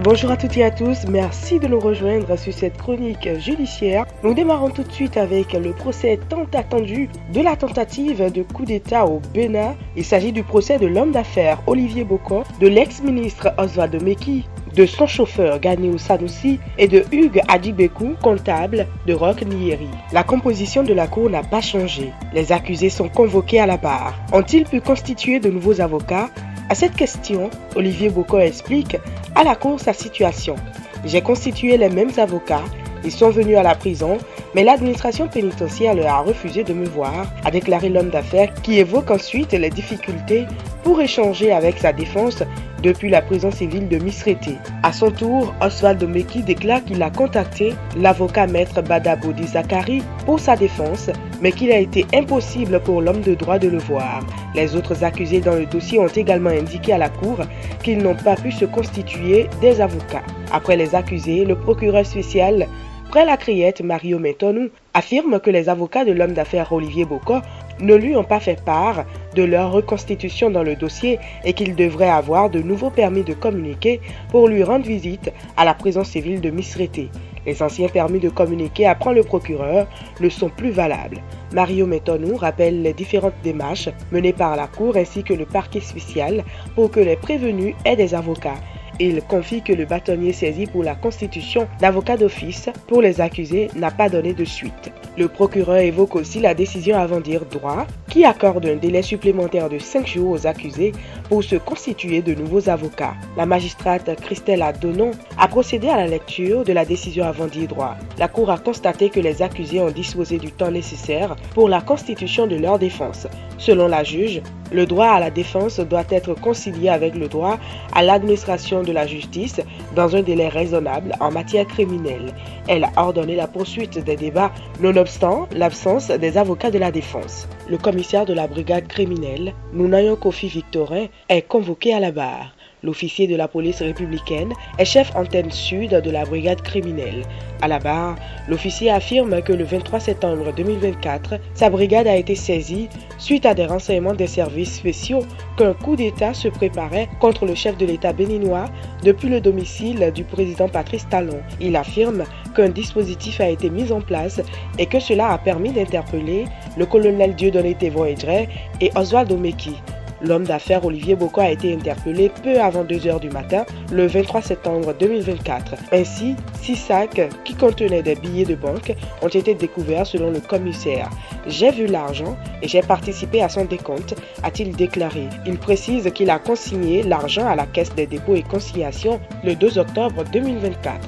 Bonjour à toutes et à tous, merci de nous rejoindre sur cette chronique judiciaire. Nous démarrons tout de suite avec le procès tant attendu de la tentative de coup d'État au Bénin. Il s'agit du procès de l'homme d'affaires Olivier Bokor, de l'ex-ministre Oswald Omeki, de son chauffeur Ganiou Sanoussi et de Hugues Adibekou, comptable de Roch Nyeri. La composition de la cour n'a pas changé. Les accusés sont convoqués à la barre. Ont-ils pu constituer de nouveaux avocats? À cette question, Olivier Bokor explique à la cour sa situation. J'ai constitué les mêmes avocats, ils sont venus à la prison, mais l'administration pénitentiaire leur a refusé de me voir, a déclaré l'homme d'affaires qui évoque ensuite les difficultés pour échanger avec sa défense depuis la prison civile de Misrété. À son tour, Oswald Omeki déclare qu'il a contacté l'avocat maître Badabodi Zakari pour sa défense, mais qu'il a été impossible pour l'homme de droit de le voir. Les autres accusés dans le dossier ont également indiqué à la cour qu'ils n'ont pas pu se constituer des avocats. Après les accusés, le procureur spécial Près la Criette, Mario Mentonou, affirme que les avocats de l'homme d'affaires Olivier Bokor ne lui ont pas fait part de leur reconstitution dans le dossier et qu'il devrait avoir de nouveaux permis de communiquer pour lui rendre visite à la prison civile de Misrété. Les anciens permis de communiquer, apprend le procureur, ne sont plus valables. Mario Mentonou rappelle les différentes démarches menées par la Cour ainsi que le parquet spécial pour que les prévenus aient des avocats. Il confie que le bâtonnier saisi pour la constitution d'avocats d'office pour les accusés n'a pas donné de suite. Le procureur évoque aussi la décision avant dire droit qui accorde un délai supplémentaire de 5 jours aux accusés pour se constituer de nouveaux avocats. La magistrate Christelle Adonon a procédé à la lecture de la décision avant dire droit. La Cour a constaté que les accusés ont disposé du temps nécessaire pour la constitution de leur défense. Selon la juge, le droit à la défense doit être concilié avec le droit à l'administration de la justice dans un délai raisonnable en matière criminelle. Elle a ordonné la poursuite des débats nonobstant l'absence des avocats de la défense. Le commissaire de la brigade criminelle, Nounayon Kofi Victorin, est convoqué à la barre. L'officier de la police républicaine est chef antenne sud de la brigade criminelle. À la barre, l'officier affirme que le 23 septembre 2024, sa brigade a été saisie suite à des renseignements des services spéciaux qu'un coup d'État se préparait contre le chef de l'État béninois depuis le domicile du président Patrice Talon. Il affirme qu'un dispositif a été mis en place et que cela a permis d'interpeller le colonel Dieudonné Thévon Edrey et Oswald Omeki. L'homme d'affaires Olivier Bokor a été interpellé peu avant 2 h du matin, le 23 septembre 2024. Ainsi, 6 sacs qui contenaient des billets de banque ont été découverts selon le commissaire. J'ai vu l'argent et j'ai participé à son décompte, a-t-il déclaré. Il précise qu'il a consigné l'argent à la Caisse des dépôts et consignations le 2 octobre 2024.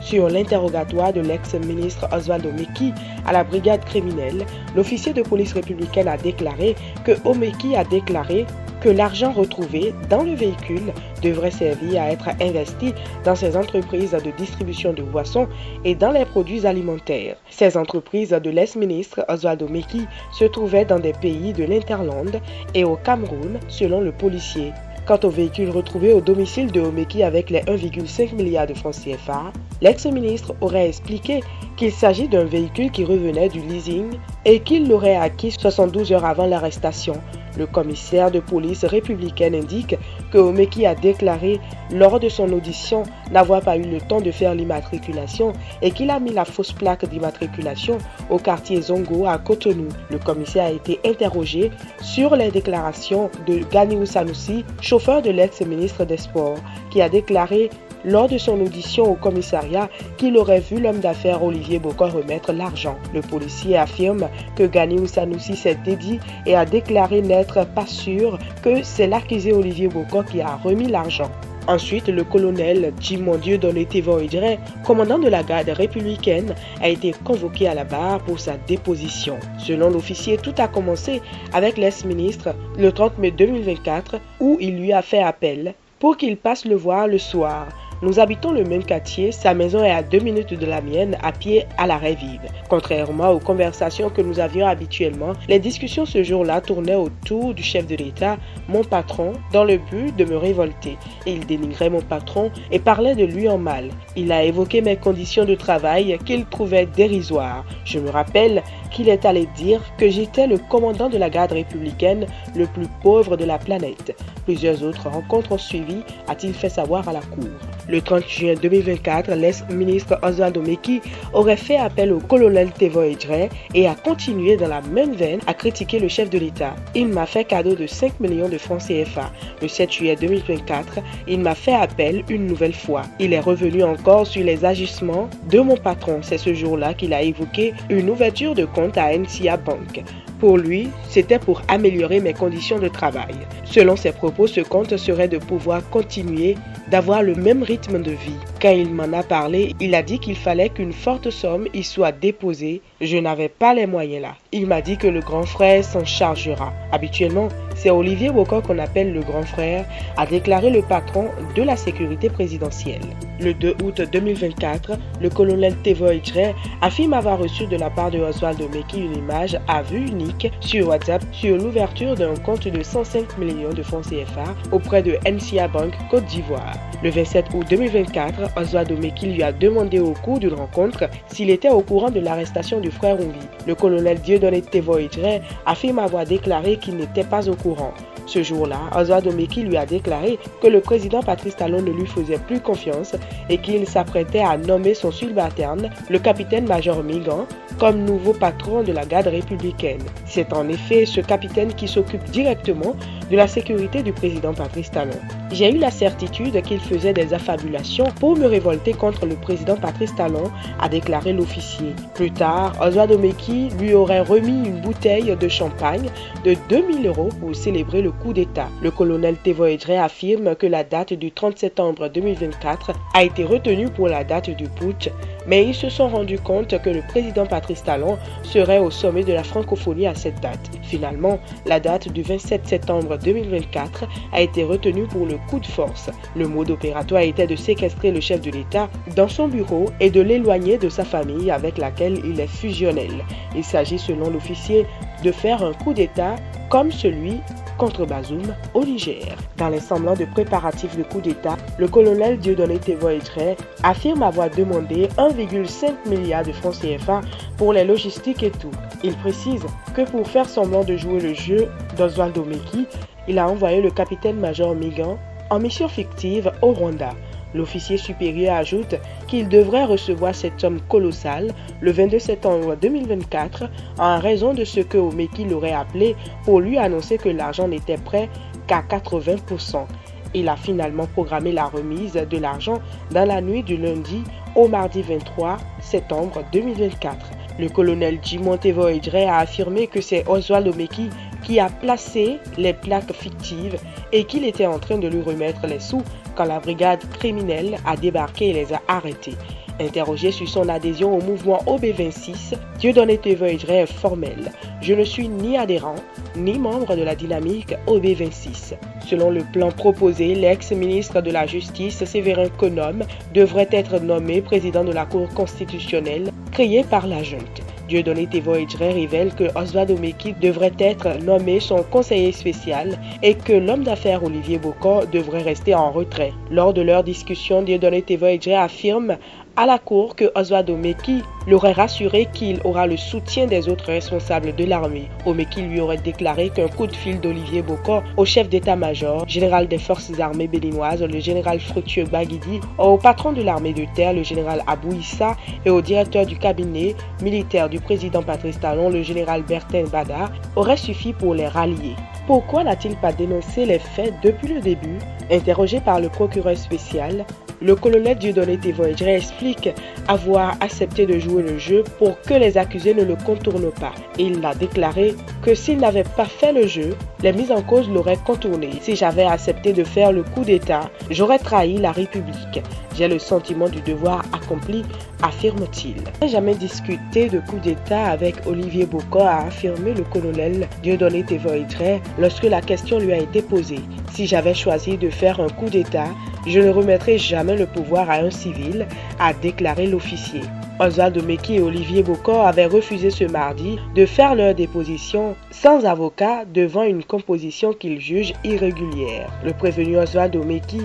Sur l'interrogatoire de l'ex-ministre Oswald Omeki à la brigade criminelle, l'officier de police républicaine a déclaré que Omeki a déclaré que l'argent retrouvé dans le véhicule devrait servir à être investi dans ces entreprises de distribution de boissons et dans les produits alimentaires. Ces entreprises de l'ex-ministre Oswald Omeki se trouvaient dans des pays de l'Interland et au Cameroun, selon le policier. Quant au véhicule retrouvé au domicile de Omeki avec les 1,5 milliard de francs CFA, l'ex-ministre aurait expliqué qu'il s'agit d'un véhicule qui revenait du leasing et qu'il l'aurait acquis 72 heures avant l'arrestation. Le commissaire de police républicaine indique que Omeki a déclaré lors de son audition n'avoir pas eu le temps de faire l'immatriculation et qu'il a mis la fausse plaque d'immatriculation au quartier Zongo à Cotonou. Le commissaire a été interrogé sur les déclarations de Ganiou Sanoussi, chauffeur de l'ex-ministre des Sports, qui a déclaré lors de son audition au commissariat qu'il aurait vu l'homme d'affaires Olivier Bokor remettre l'argent. Le policier affirme que Ganiou Sanoussi s'est dédié et a déclaré n'être pas sûr que c'est l'accusé Olivier Bokor qui a remis l'argent. Ensuite, le colonel Djimon Dieudonné Thévon Edrey, commandant de la garde républicaine, a été convoqué à la barre pour sa déposition. Selon l'officier, tout a commencé avec l'ex-ministre le 30 mai 2024 où il lui a fait appel pour qu'il passe le voir le soir. Nous habitons le même quartier, sa maison est à 2 minutes de la mienne, à pied à l'arrêt vive. Contrairement aux conversations que nous avions habituellement, les discussions ce jour-là tournaient autour du chef de l'État, mon patron, dans le but de me révolter. Et il dénigrait mon patron et parlait de lui en mal. Il a évoqué mes conditions de travail qu'il trouvait dérisoires. Je me rappelle qu'il est allé dire que j'étais le commandant de la garde républicaine le plus pauvre de la planète. Plusieurs autres rencontres ont suivi, a-t-il fait savoir à la cour. Le 30 juin 2024, l'ex-ministre Oswald Meki aurait fait appel au colonel Thévo Edjré et a continué dans la même veine à critiquer le chef de l'État. Il m'a fait cadeau de 5 millions de francs CFA. Le 7 juillet 2024, il m'a fait appel une nouvelle fois. Il est revenu encore sur les agissements de mon patron. C'est ce jour-là qu'il a évoqué une ouverture de compte à NCA Bank. Pour lui, c'était pour améliorer mes conditions de travail. Selon ses propos, ce compte serait de pouvoir continuer d'avoir le même rythme de vie. Quand il m'en a parlé, il a dit qu'il fallait qu'une forte somme y soit déposée. Je n'avais pas les moyens là. Il m'a dit que le grand frère s'en chargera. Habituellement, c'est Olivier Bokor qu'on appelle le grand frère, a déclaré le patron de la sécurité présidentielle. Le 2 août 2024, le colonel Thévo Edjré affirme avoir reçu de la part de Oswald Meki une image à vue unique sur WhatsApp sur l'ouverture d'un compte de 105 millions de francs CFA auprès de NCA Bank Côte d'Ivoire. Le 27 août 2024, Oswald Meki lui a demandé au cours d'une rencontre s'il était au courant de l'arrestation du frère Ongi. Le colonel Dieudonné Thévo Edjré affirme avoir déclaré qu'il n'était pas au courant. Ce jour-là, Oswald Meki lui a déclaré que le président Patrice Talon ne lui faisait plus confiance et qu'il s'apprêtait à nommer son subalterne, le capitaine-major Migan, comme nouveau patron de la garde républicaine. C'est en effet ce capitaine qui s'occupe directement de la sécurité du président Patrice Talon. J'ai eu la certitude qu'il faisait des affabulations pour me révolter contre le président Patrice Talon, a déclaré l'officier. Plus tard, Oswald Meki lui aurait remis une bouteille de champagne de 2000 € pour célébrer le coup d'État. Le colonel Thévo Edjré affirme que la date du 30 septembre 2024 a été retenue pour la date du putsch, mais ils se sont rendus compte que le président Patrice Talon serait au sommet de la francophonie à cette date. Finalement, la date du 27 septembre 2024 a été retenue pour le coup de force. Le mode opératoire était de séquestrer le chef de l'État dans son bureau et de l'éloigner de sa famille avec laquelle il est fusionnel. Il s'agit, selon l'officier, de faire un coup d'État comme celui contre Bazoum au Niger. Dans les semblants de préparatifs de coup d'État, le colonel Dieudonné Thévo Edjré affirme avoir demandé 1,5 milliard de francs CFA pour les logistiques et tout. Il précise que pour faire semblant de jouer le jeu d'Oswald Meki, il a envoyé le capitaine-major Migan en mission fictive au Rwanda. L'officier supérieur ajoute qu'il devrait recevoir cette somme colossale le 22 septembre 2024 en raison de ce que Meki l'aurait appelé pour lui annoncer que l'argent n'était prêt qu'à 80%. Il a finalement programmé la remise de l'argent dans la nuit du lundi au mardi 23 septembre 2024. Le colonel Jimon Thévo Edjré a affirmé que c'est Oswald Meki qui a placé les plaques fictives et qu'il était en train de lui remettre les sous quand la brigade criminelle a débarqué et les a arrêtés. Interrogé sur son adhésion au mouvement OB26, Dieudonné Thévo Edjré est formel. Je ne suis ni adhérent, ni membre de la dynamique OB26. Selon le plan proposé, l'ex-ministre de la Justice, Séverin Konom, devrait être nommé président de la Cour constitutionnelle créée par la junte. Dieudonné Thévo Edjré révèle que Oswald Meki devrait être nommé son conseiller spécial et que l'homme d'affaires Olivier Bokor devrait rester en retrait. Lors de leur discussion, Dieudonné Thévo Edjré affirme à la Cour que Oswald Meki l'aurait rassuré qu'il aura le soutien des autres responsables de l'armée. Meki lui aurait déclaré qu'un coup de fil d'Olivier Bokor au chef d'état-major, général des forces armées béninoises, le général Fructueux Baguidi, au patron de l'armée de terre, le général Abou Issa, et au directeur du cabinet militaire du président Patrice Talon, le général Bertin Bada, aurait suffi pour les rallier. Pourquoi n'a-t-il pas dénoncé les faits depuis le début? Interrogé par le procureur spécial, le colonel Dieudonné Thévo Edjré explique avoir accepté de jouer le jeu pour que les accusés ne le contournent pas. Il a déclaré que s'il n'avait pas fait le jeu, les mises en cause l'auraient contourné. Si j'avais accepté de faire le coup d'État, j'aurais trahi la République. J'ai le sentiment du devoir accompli, affirme-t-il. Je n'ai jamais discuté de coup d'État avec Olivier Bokor, a affirmé le colonel Dieudonné Thévo Edjré lorsque la question lui a été posée. Si j'avais choisi de faire un coup d'État, je ne remettrai jamais le pouvoir à un civil, a déclaré l'officier. Oswald Meki et Olivier Bokor avaient refusé ce mardi de faire leur déposition sans avocat devant une composition qu'ils jugent irrégulière. Le prévenu Oswald Meki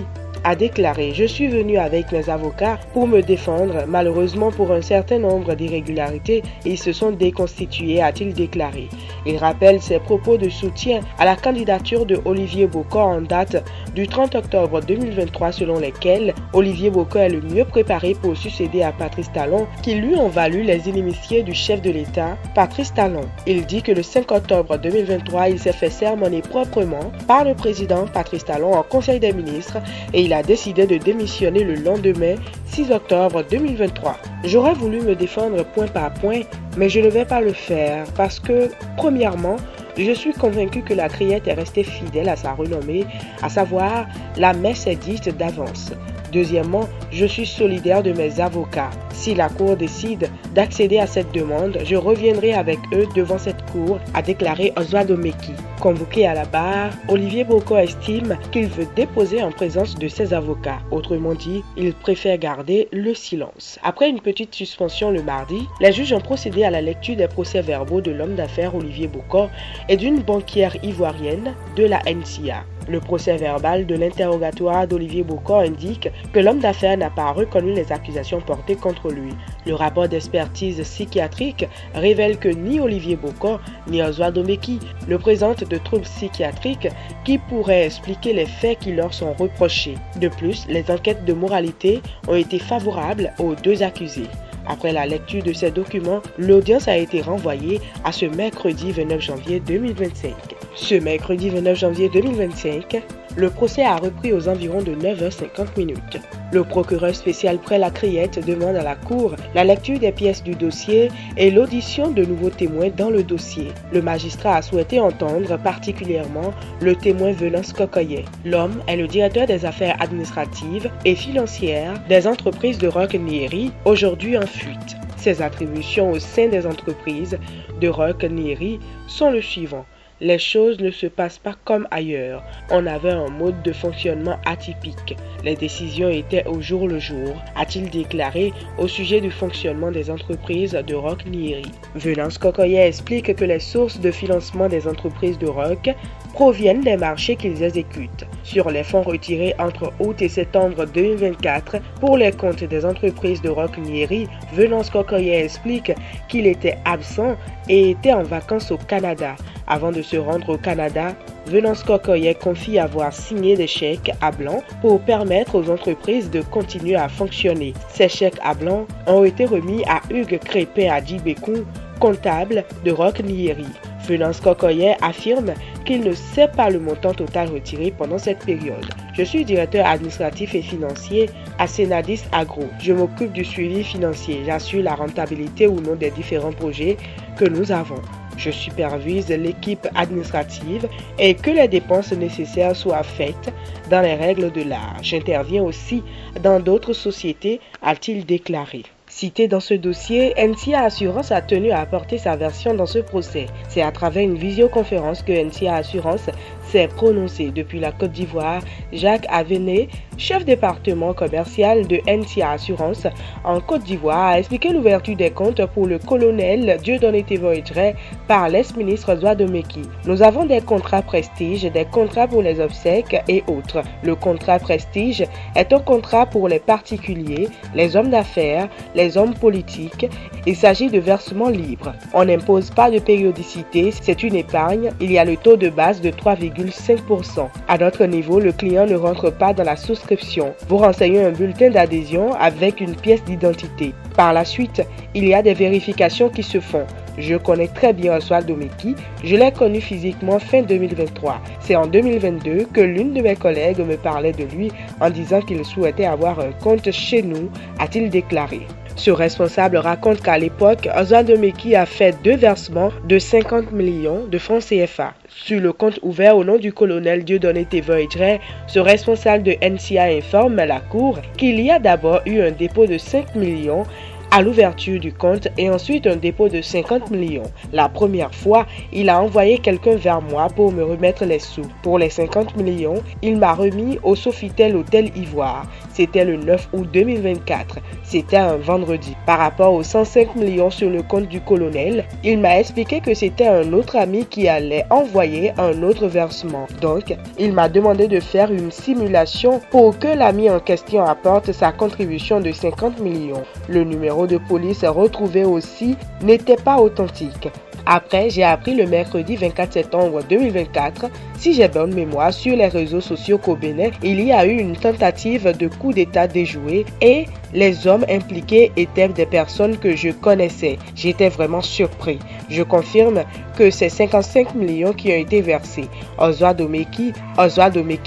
a déclaré « Je suis venu avec mes avocats pour me défendre. Malheureusement, pour un certain nombre d'irrégularités, ils se sont déconstitués », a-t-il déclaré. Il rappelle ses propos de soutien à la candidature de Olivier Bocor en date du 30 octobre 2023 selon lesquels Olivier Bocor est le mieux préparé pour succéder à Patrice Talon qui lui ont valu les inimitiés du chef de l'État, Patrice Talon. Il dit que le 5 octobre 2023, il s'est fait sermonner proprement par le président Patrice Talon en Conseil des ministres et il a décidé de démissionner le lendemain 6 octobre 2023. J'aurais voulu me défendre point par point, mais je ne vais pas le faire parce que, premièrement, je suis convaincu que la criette est restée fidèle à sa renommée, à savoir la messe est dite d'avance. Deuxièmement, je suis solidaire de mes avocats. Si la Cour décide d'accéder à cette demande, je reviendrai avec eux devant cette Cour, a déclaré Oswaldo Meki. Convoqué à la barre, Olivier Bocor estime qu'il veut déposer en présence de ses avocats. Autrement dit, il préfère garder le silence. Après une petite suspension le mardi, les juges ont procédé à la lecture des procès-verbaux de l'homme d'affaires Olivier Bocor et d'une banquière ivoirienne de la NCA. Le procès-verbal de l'interrogatoire d'Olivier Bocor indique que l'homme d'affaires n'a pas reconnu les accusations portées contre lui. Le rapport d'expertise psychiatrique révèle que ni Olivier Bocor ni Oswaldo Meki ne présentent de troubles psychiatriques qui pourraient expliquer les faits qui leur sont reprochés. De plus, les enquêtes de moralité ont été favorables aux deux accusés. Après la lecture de ces documents, l'audience a été renvoyée à ce mercredi 29 janvier 2025. Ce mercredi 29 janvier 2025, le procès a repris aux environs de 9h50. Le procureur spécial Près la Criette demande à la Cour la lecture des pièces du dossier et l'audition de nouveaux témoins dans le dossier. Le magistrat a souhaité entendre particulièrement le témoin Venance Kokoye. L'homme est le directeur des affaires administratives et financières des entreprises de Roch Nyeri, aujourd'hui en fuite. Ses attributions au sein des entreprises de Roch Nyeri sont le suivant. Les choses ne se passent pas comme ailleurs. On avait un mode de fonctionnement atypique. Les décisions étaient au jour le jour, a-t-il déclaré au sujet du fonctionnement des entreprises de Roch Nyeri. Venance Kokoye explique que les sources de financement des entreprises de Roch proviennent des marchés qu'ils exécutent. Sur les fonds retirés entre août et septembre 2024 pour les comptes des entreprises de Roch Nyeri, Venance Kokoye explique qu'il était absent et était en vacances au Canada. Avant de se rendre au Canada, Venance Kokoye confie avoir signé des chèques à blanc pour permettre aux entreprises de continuer à fonctionner. Ces chèques à blanc ont été remis à Hugues Crépin Adjibekou, comptable de Roch Nyeri. Venance Kokoye affirme qu'il ne sait pas le montant total retiré pendant cette période. Je suis directeur administratif et financier à Senadis Agro. Je m'occupe du suivi financier. J'assure la rentabilité ou non des différents projets que nous avons. Je supervise l'équipe administrative et que les dépenses nécessaires soient faites dans les règles de l'art. J'interviens aussi dans d'autres sociétés, a-t-il déclaré. Cité dans ce dossier, NCA Assurance a tenu à apporter sa version dans ce procès. C'est à travers une visioconférence que NCA Assurance s'est prononcé. Depuis la Côte d'Ivoire, Jacques Avenet, chef département commercial de NCA Assurance en Côte d'Ivoire, a expliqué l'ouverture des comptes pour le colonel Dieudonné Tévoïdret par l'ex-ministre Oswaldo Meki. Nous avons des contrats prestige, des contrats pour les obsèques et autres. Le contrat prestige est un contrat pour les particuliers, les hommes d'affaires, les hommes politiques. Il s'agit de versements libres. On n'impose pas de périodicité, c'est une épargne. Il y a le taux de base de 3,5%. À notre niveau, le client ne rentre pas dans la souscription. Vous renseignez un bulletin d'adhésion avec une pièce d'identité. Par la suite, il y a des vérifications qui se font. Je connais très bien Oswaldo Meki, je l'ai connu physiquement fin 2023. C'est en 2022 que l'une de mes collègues me parlait de lui en disant qu'il souhaitait avoir un compte chez nous, a-t-il déclaré. Ce responsable raconte qu'à l'époque, Oswaldo Meki a fait 2 versements de 50 millions de francs CFA. Sur le compte ouvert au nom du colonel Dieudonné Tévoïdret, ce responsable de NCA informe la Cour qu'il y a d'abord eu un dépôt de 5 millions à l'ouverture du compte et ensuite un dépôt de 50 millions. La première fois, il a envoyé quelqu'un vers moi pour me remettre les sous. Pour les 50 millions, il m'a remis au Sofitel Hôtel Ivoire. C'était le 9 août 2024. C'était un vendredi. Par rapport aux 105 millions sur le compte du colonel, il m'a expliqué que c'était un autre ami qui allait envoyer un autre versement. Donc, il m'a demandé de faire une simulation pour que l'ami en question apporte sa contribution de 50 millions. Le numéro de police retrouvé aussi n'était pas authentique. Après, j'ai appris le mercredi 24 septembre 2024, si j'ai bonne mémoire, sur les réseaux sociaux qu'au Bénin, il y a eu une tentative de coup d'État déjouée et les hommes impliqués étaient des personnes que je connaissais. J'étais vraiment surpris. Je confirme que c'est 55 millions qui ont été versés. Oswald Omeki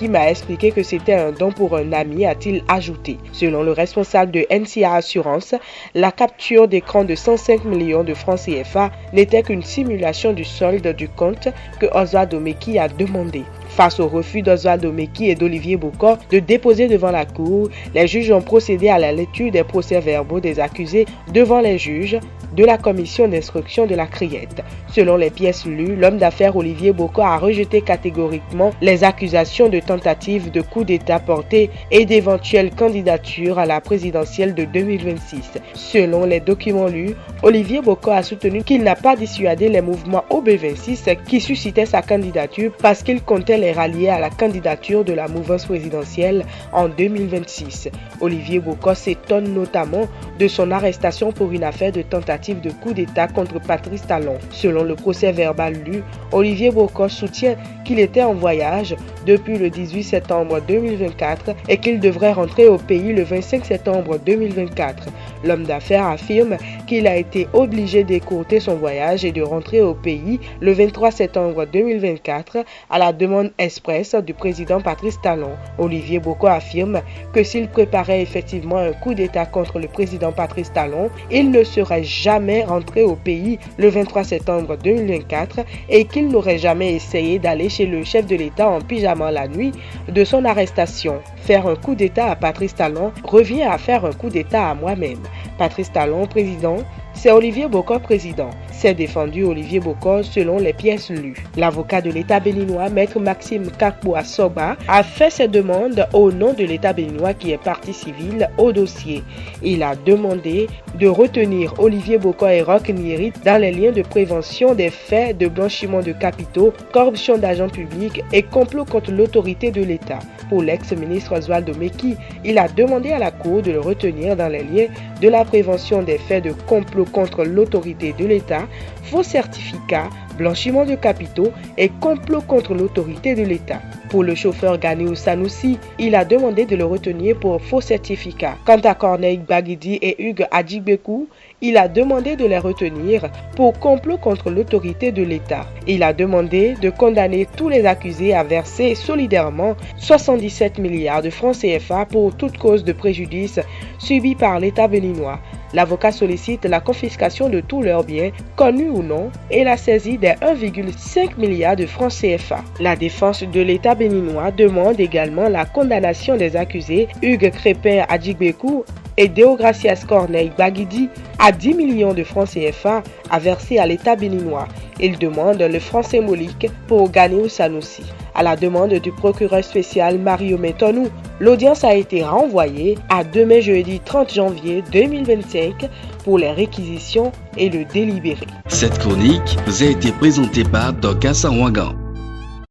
m'a expliqué que c'était un don pour un ami, a-t-il ajouté. Selon le responsable de NCA Assurance, la capture d'écran de 105 millions de francs CFA n'était qu'une simulation du solde du compte que Oswald Omeki a demandé. Face au refus d'Oswald Omeki et d'Olivier Bokor de déposer devant la cour, les juges ont procédé à la lecture des procès-verbaux des accusés devant les juges de la commission d'instruction de la Criette. Selon les pièces lues, l'homme d'affaires Olivier Bokor a rejeté catégoriquement les accusations de tentative de coup d'État portées et d'éventuelles candidatures à la présidentielle de 2026. Selon les documents lus, Olivier Bokor a soutenu qu'il n'a pas dissuadé les mouvements OB26 qui suscitaient sa candidature parce qu'il comptait les rallier à la candidature de la mouvance présidentielle en 2026. Olivier Bokor s'étonne notamment de son arrestation pour une affaire de tentative de coup d'État contre Patrice Talon. Selon le procès verbal lu, Olivier Bokor soutient qu'il était en voyage depuis le 18 septembre 2024 et qu'il devrait rentrer au pays le 25 septembre 2024. L'homme d'affaires affirme qu'il a été obligé d'écourter son voyage et de rentrer au pays le 23 septembre 2024 à la demande express du président Patrice Talon. Olivier Bokor affirme que s'il préparait effectivement un coup d'État contre le président Patrice Talon, il ne serait jamais rentré au pays le 23 septembre 2024 et qu'il n'aurait jamais essayé d'aller chez le chef de l'État en pyjama la nuit de son arrestation. Faire un coup d'État à Patrice Talon revient à faire un coup d'État à moi-même. Patrice Talon, président, c'est Olivier Bokor, président. C'est défendu Olivier Bokor selon les pièces lues. L'avocat de l'État béninois, maître Maxime Kakboa Soba, a fait ses demandes au nom de l'État béninois qui est partie civile au dossier. Il a demandé de retenir Olivier Bokor et Roch Nyeri dans les liens de prévention des faits de blanchiment de capitaux, corruption d'agents publics et complot contre l'autorité de l'État. Pour l'ex-ministre Oswald Omeki, il a demandé à la Cour de le retenir dans les liens de la prévention des faits de complot contre l'autorité de l'État, faux certificats, blanchiment de capitaux et complot contre l'autorité de l'État. Pour le chauffeur Ganiou Sanoussi, il a demandé de le retenir pour faux certificats. Quant à Corneille Baguidi et Hugues Adjigbekou, il a demandé de les retenir pour complot contre l'autorité de l'État. Il a demandé de condamner tous les accusés à verser solidairement 77 milliards de francs CFA pour toute cause de préjudice subi par l'État béninois. L'avocat sollicite la confiscation de tous leurs biens, connus ou non, et la saisie des 1,5 milliard de francs CFA. La défense de l'État béninois demande également la condamnation des accusés Hugues Crépin Adjigbekou et Déogracias Corneille Baguidi à 10 millions de francs CFA à verser à l'État béninois. Il demande le franc symbolique pour Ganiou Sanoussi. À la demande du procureur spécial Mario Metonou, l'audience a été renvoyée à demain jeudi 30 janvier 2025 pour les réquisitions et le délibéré. Cette chronique vous a été présentée par Dorcas Wangan.